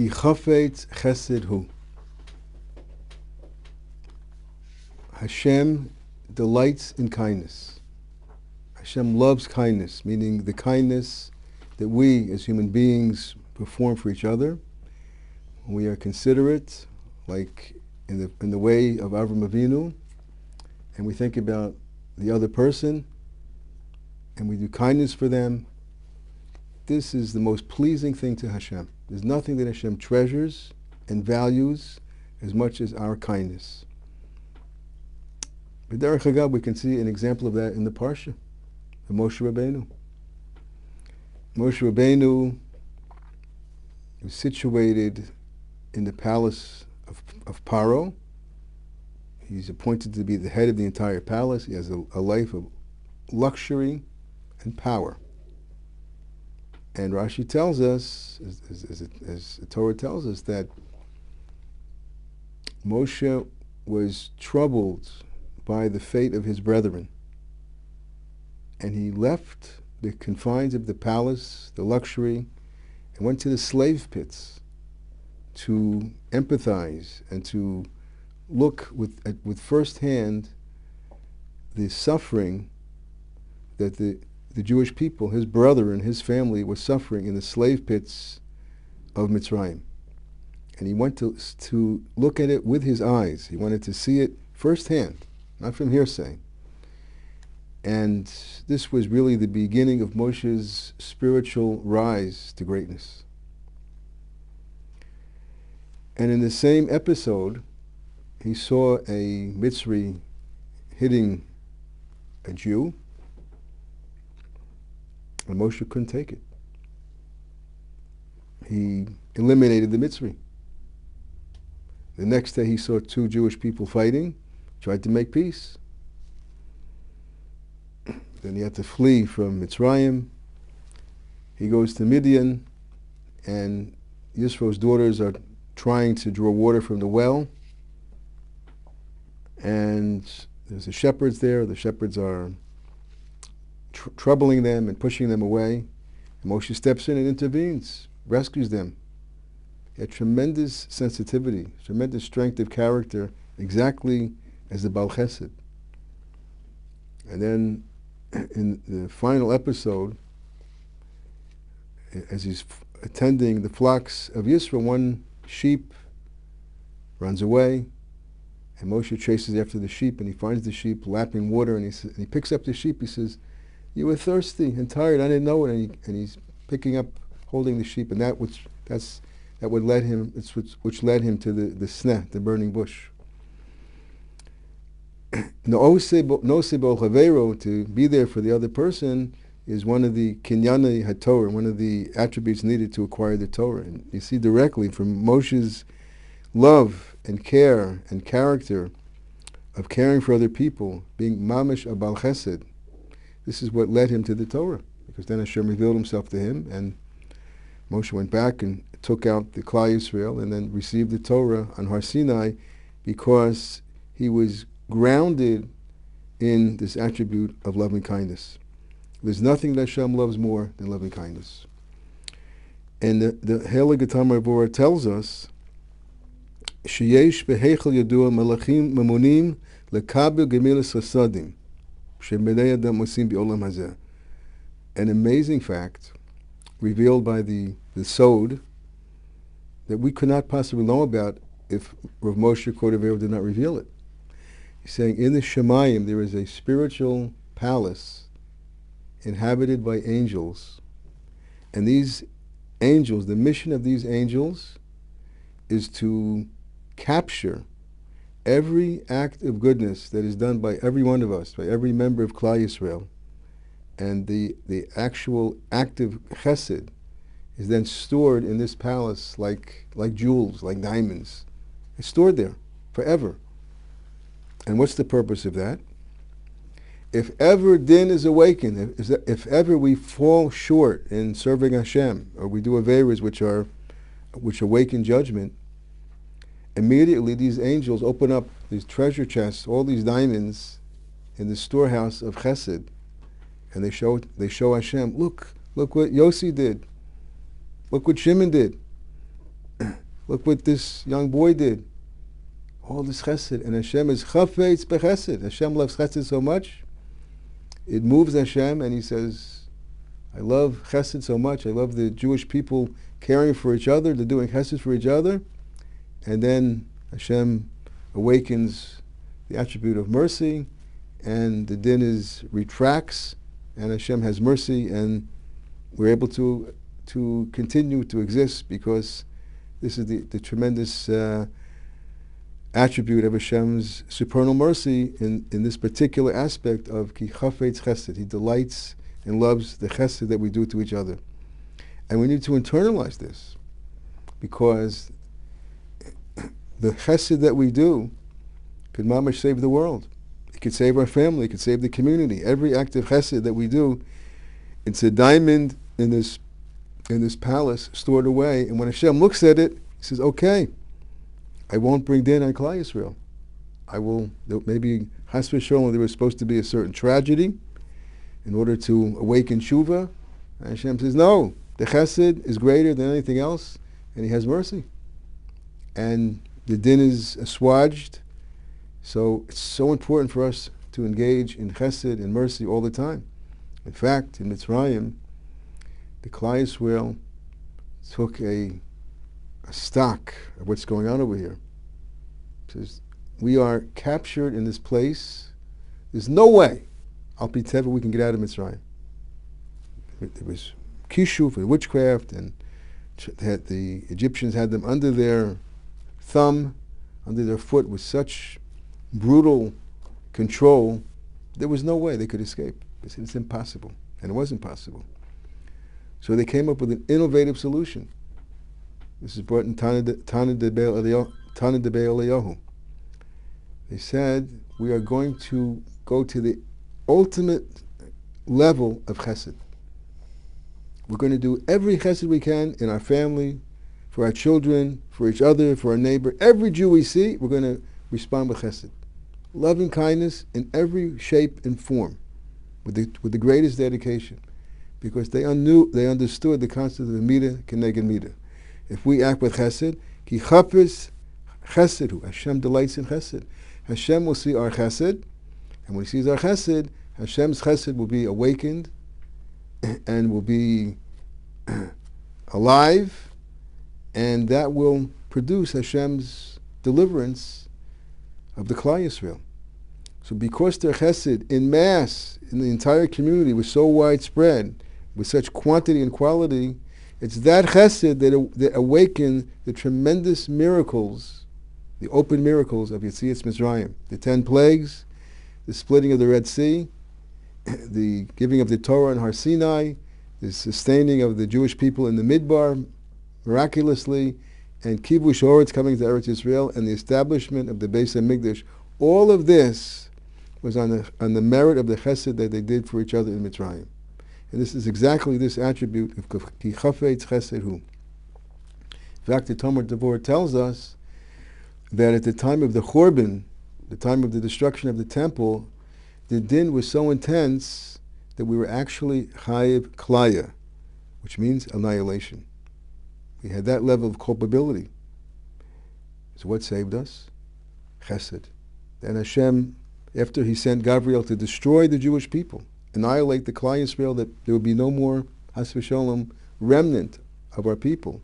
Ki chafetz chesed hu. Hashem delights in kindness. Hashem loves kindness, meaning the kindness that we as human beings perform for each other. We are considerate, like in the way of Avram Avinu, and we think about the other person, and we do kindness for them. This is the most pleasing thing to Hashem. There's nothing that Hashem treasures and values as much as our kindness. But Derech Hagav, we can see an example of that in the Parsha, the Moshe Rabbeinu. Moshe Rabbeinu was situated in the palace of Paro. He's appointed to be the head of the entire palace. He has a life of luxury and power. And Rashi tells us, as the Torah tells us, that Moshe was troubled by the fate of his brethren. And he left the confines of the palace, the luxury, and went to the slave pits to empathize and to look with first hand the suffering that the Jewish people, his brother and his family, was suffering in the slave pits of Mitzrayim. And he went to look at it with his eyes. He wanted to see it firsthand, not from hearsay. And this was really the beginning of Moshe's spiritual rise to greatness. And in the same episode, he saw a Mitzri hitting a Jew, and Moshe couldn't take it. He eliminated the Mitzri. The next day he saw two Jewish people fighting, tried to make peace. Then he had to flee from Mitzrayim. He goes to Midian, and Yisro's daughters are trying to draw water from the well. And there's the shepherds there. The shepherds are troubling them and pushing them away. And Moshe steps in and intervenes, rescues them. He had tremendous sensitivity, tremendous strength of character, exactly as the Baal Chesed. And then in the final episode, as he's attending the flocks of Yisro, one sheep runs away, and Moshe chases after the sheep, and he finds the sheep lapping water, and he picks up the sheep. He says, "You were thirsty and tired. I didn't know it." And he's picking up, holding the sheep, and which led him to the sneh, the burning bush. No sebo chavero, to be there for the other person, is one of the kinyane haTorah, one of the attributes needed to acquire the Torah. And you see directly from Moshe's love and care and character of caring for other people, being mamish a Baal Chesed. This is what led him to the Torah, because then Hashem revealed himself to him, and Moshe went back and took out the Klal Yisrael and then received the Torah on Har Sinai, because he was grounded in this attribute of loving kindness. There's nothing that Hashem loves more than loving kindness. And the Heilige Devorah tells us, Sheyesh beheichel yadua malachim mamunim lekabel gemilas chasadim shebnei adam osim b'olam hazeh. An amazing fact revealed by the Sod that we could not possibly know about if Rav Moshe Cordovero did not reveal it. He's saying in the Shemayim there is a spiritual palace inhabited by angels, and these angels, the mission of these angels is to capture every act of goodness that is done by every one of us, by every member of Klal Yisrael, and the actual act of chesed is then stored in this palace like jewels, like diamonds. It's stored there forever. And what's the purpose of that? If ever din is awakened, if ever we fall short in serving Hashem, or we do averas which awaken judgment, immediately these angels open up these treasure chests, all these diamonds, in the storehouse of Chesed, and they show Hashem, look what Yossi did, look what Shimon did. Look what this young boy did. All this chesed. And Hashem is chafetz bechesed. Hashem loves chesed so much. It moves Hashem, and he says, I love chesed so much. I love the Jewish people caring for each other. They're doing chesed for each other. And then Hashem awakens the attribute of mercy, and the din retracts, and Hashem has mercy, and we're able to continue to exist because this is the tremendous attribute of Hashem's supernal mercy in this particular aspect of ki chafetz chesed. He delights and loves the chesed that we do to each other. And we need to internalize this, because the chesed that we do could mamash save the world. It could save our family. It could save the community. Every act of chesed that we do, it's a diamond in this palace stored away. And when Hashem looks at it, he says, okay, I won't bring din on Klal Yisrael. I will, maybe Chas v'Sholom, there was supposed to be a certain tragedy in order to awaken tshuva. And Hashem says, no, the chesed is greater than anything else, and he has mercy. And the din is assuaged. So it's so important for us to engage in chesed and mercy all the time. In fact, in Mitzrayim, the Klal Yisrael took a stock of what's going on over here. It says, we are captured in this place. There's no way, al pi teva, we can get out of Mitzrayim. There was kishuf and witchcraft, and the Egyptians had them under their thumb, under their foot, with such brutal control. There was no way they could escape. They said it's impossible, and it wasn't possible. So they came up with an innovative solution. This is brought in Tana de Eliyahu. They said, we are going to go to the ultimate level of chesed. We're going to do every chesed we can in our family, for our children, for each other, for our neighbor. Every Jew we see, we're going to respond with chesed. Loving kindness in every shape and form, with the greatest dedication, because they understood the concept of midah keneged midah. If we act with chesed, ki chafetz chesedhu, Hashem delights in chesed. Hashem will see our chesed, and when he sees our chesed, Hashem's chesed will be awakened and will be alive, and that will produce Hashem's deliverance of the Klal Yisrael. So because their chesed in mass, in the entire community, was so widespread, with such quantity and quality, it's that chesed that awakened the tremendous miracles, the open miracles of Yetzias Mitzrayim, the 10 plagues, the splitting of the Red Sea, the giving of the Torah in Har Sinai, the sustaining of the Jewish people in the Midbar, miraculously, and Kibush Oretz coming to Eretz Yisrael, and the establishment of the Beis HaMikdash. All of this was on the merit of the chesed that they did for each other in Mitzrayim. And this is exactly this attribute of ki chafetz chesedhu. In fact, the Talmud Devorah tells us that at the time of the Churban, the time of the destruction of the temple, the din was so intense that we were actually chayiv klaya, which means annihilation. We had that level of culpability. So what saved us? Chesed. Then Hashem, after he sent Gabriel to destroy the Jewish people, annihilate the Klal Yisrael, that there would be no more, Has v'Sholom, remnant of our people.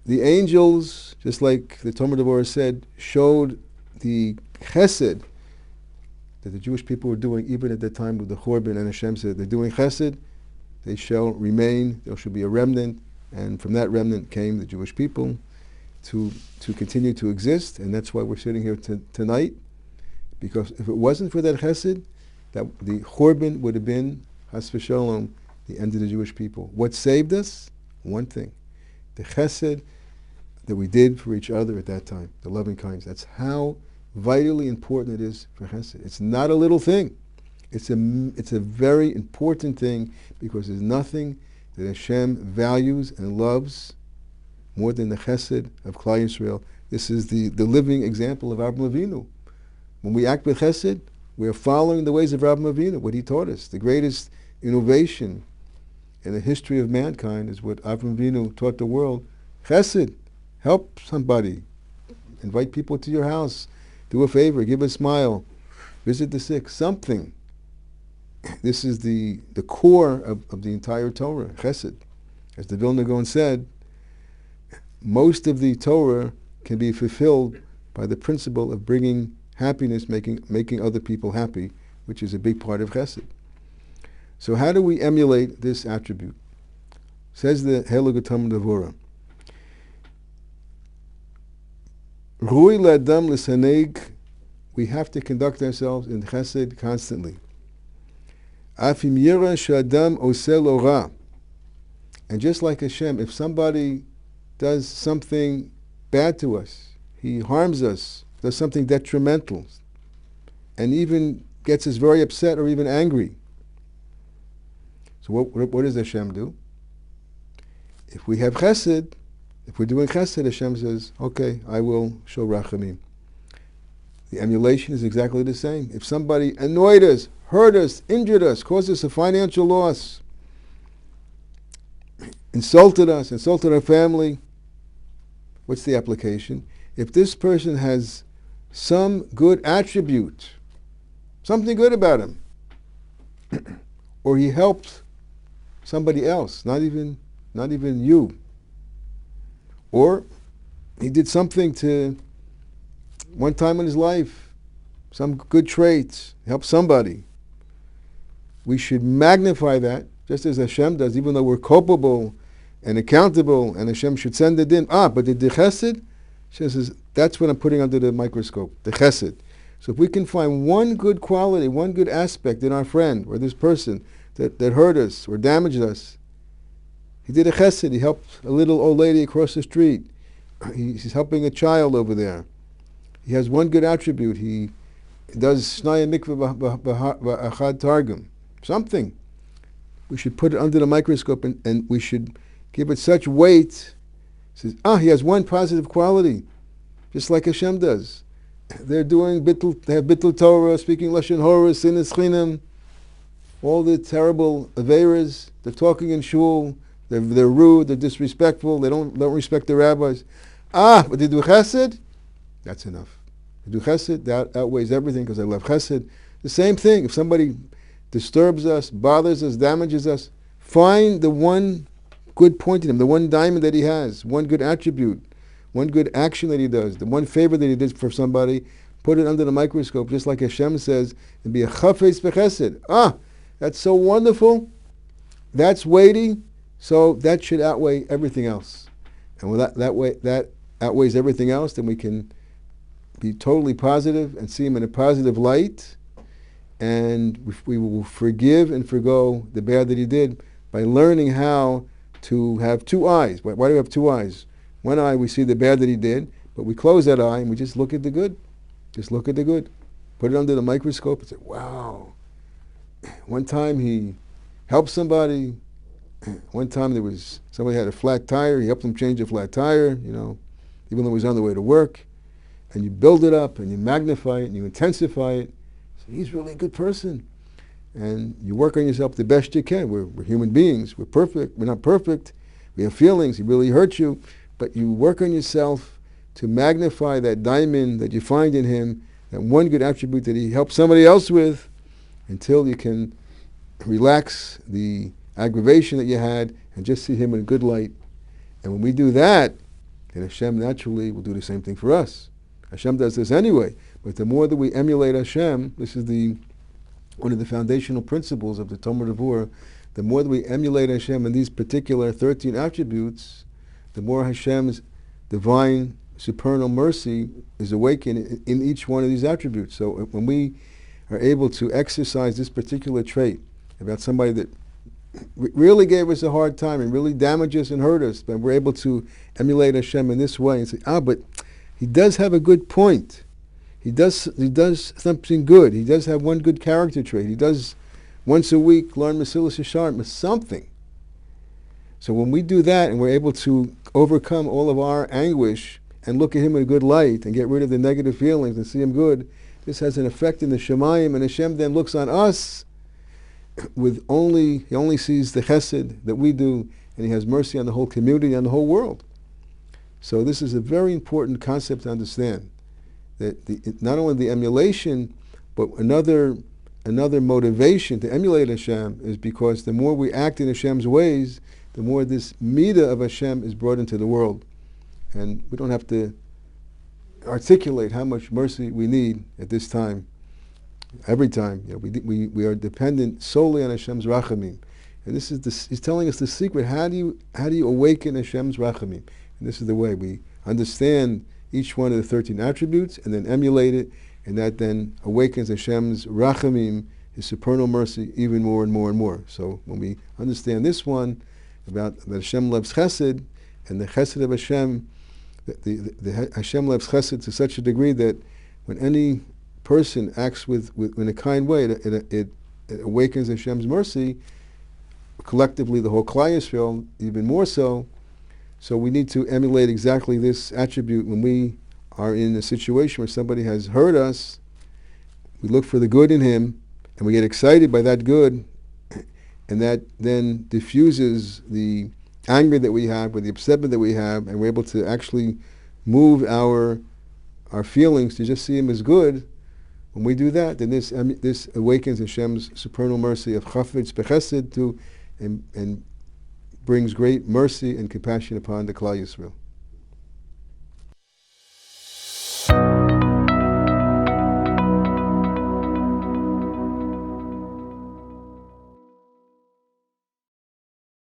The angels, just like the Talmud Devorah said, showed the chesed that the Jewish people were doing even at that time with the Churban, and Hashem said, they're doing chesed, they shall remain, there shall be a remnant, and from that remnant came the Jewish people to continue to exist, and that's why we're sitting here tonight, because if it wasn't for that chesed, that the Churban would have been, Has v'Sholom, the end of the Jewish people. What saved us? One thing. The chesed that we did for each other at that time, the loving kindness. That's how vitally important it is for chesed. It's not a little thing. It's a very important thing, because there's nothing that Hashem values and loves more than the chesed of Klal Yisrael. This is the living example of Avraham Avinu. When we act with chesed, we are following the ways of Avraham Avinu, what he taught us. The greatest innovation in the history of mankind is what Avraham Avinu taught the world. Chesed. Help somebody. Invite people to your house. Do a favor. Give a smile. Visit the sick. Something. This is the core of the entire Torah, Chesed. As the Vilna Gaon said, most of the Torah can be fulfilled by the principle of bringing happiness, making other people happy, which is a big part of Chesed. So how do we emulate this attribute? Says the Helagutam Devorah. Rui ladam l'saneg, we have to conduct ourselves in Chesed constantly. Afim yira sh'adam oseh lo ra. And just like Hashem, if somebody does something bad to us, he harms us, does something detrimental, and even gets us very upset or even angry. So what does Hashem do? If we have Chesed, if we're doing Chesed, Hashem says, okay, I will show Rachamim. The emulation is exactly the same. If somebody annoyed us, hurt us, injured us, caused us a financial loss, insulted us, insulted our family, what's the application? If this person has some good attribute, something good about him, or he helped somebody else, not even you, or he did something to one time in his life, some good traits, helped somebody, we should magnify that, just as Hashem does, even though we're culpable and accountable, and Hashem should send it in. But the chesed, Hashem says, that's what I'm putting under the microscope, the chesed. So if we can find one good quality, one good aspect in our friend, or this person that hurt us or damaged us, he did a chesed, he helped a little old lady across the street, he's helping a child over there, he has one good attribute, he does shnaya mikveh b'achad targum, something. We should put it under the microscope and we should give it such weight. Says, he has one positive quality, just like Hashem does. They're doing they have bittul Torah, speaking lashon hora, sinas chinam, all the terrible averas. They're talking in shul. They're rude. They're disrespectful. They don't respect the rabbis. But they do chesed. That's enough. They do chesed. That outweighs everything because I love chesed. The same thing. If somebody disturbs us, bothers us, damages us, find the one good point in him, the one diamond that he has, one good attribute, one good action that he does, the one favor that he did for somebody, put it under the microscope, just like Hashem says, and be a chafetz b'chesed. That's so wonderful, that's weighty, so that should outweigh everything else. And when that outweighs everything else, then we can be totally positive and see him in a positive light, and we will forgive and forgo the bad that he did by learning how to have two eyes. Why do we have two eyes? One eye we see the bad that he did, but we close that eye and we just look at the good. Just look at the good. Put it under the microscope and say, wow. One time he helped somebody. One time somebody had a flat tire. He helped them change a flat tire, even though he was on the way to work. And you build it up and you magnify it and you intensify it. So he's really a good person. And you work on yourself the best you can. We're human beings. We're perfect. We're not perfect. We have feelings. He really hurt you. But you work on yourself to magnify that diamond that you find in him, that one good attribute that he helped somebody else with, until you can relax the aggravation that you had and just see him in a good light. And when we do that, then Hashem naturally will do the same thing for us. Hashem does this anyway. But the more that we emulate Hashem, this is one of the foundational principles of the Talmud Devorah, the more that we emulate Hashem in these particular 13 attributes, the more Hashem's divine supernal mercy is awakened in each one of these attributes. So when we are able to exercise this particular trait about somebody that really gave us a hard time and really damaged us and hurt us, but we're able to emulate Hashem in this way and say, but he does have a good point. He does something good. He does have one good character trait. He does once a week learn Mesilas Yesharim, something. So when we do that and we're able to overcome all of our anguish and look at him in a good light and get rid of the negative feelings and see him good, this has an effect in the Shemayim, and Hashem then looks on us he only sees the chesed that we do, and he has mercy on the whole community and the whole world. So this is a very important concept to understand, that not only the emulation, but another motivation to emulate Hashem is because the more we act in Hashem's ways, the more this midah of Hashem is brought into the world. And we don't have to articulate how much mercy we need at this time. Every time, we are dependent solely on Hashem's rachamim, and this is he's telling us the secret. How do you awaken Hashem's rachamim? And this is the way we understand each one of the 13 attributes, and then emulate it, and that then awakens Hashem's rachamim, His supernal mercy, even more and more and more. So when we understand this one about that Hashem loves Chesed, and the Chesed of Hashem, the Hashem loves Chesed to such a degree that when any person acts in a kind way, it awakens Hashem's mercy. Collectively, the whole Klal Yisrael, even more so. So we need to emulate exactly this attribute when we are in a situation where somebody has hurt us. We look for the good in him, and we get excited by that good, and that then diffuses the anger that we have, or the upsetment that we have, and we're able to actually move our feelings to just see him as good. When we do that, then this awakens Hashem's supernal mercy of Chafetz B'Chesed and brings great mercy and compassion upon the Klal Yisrael.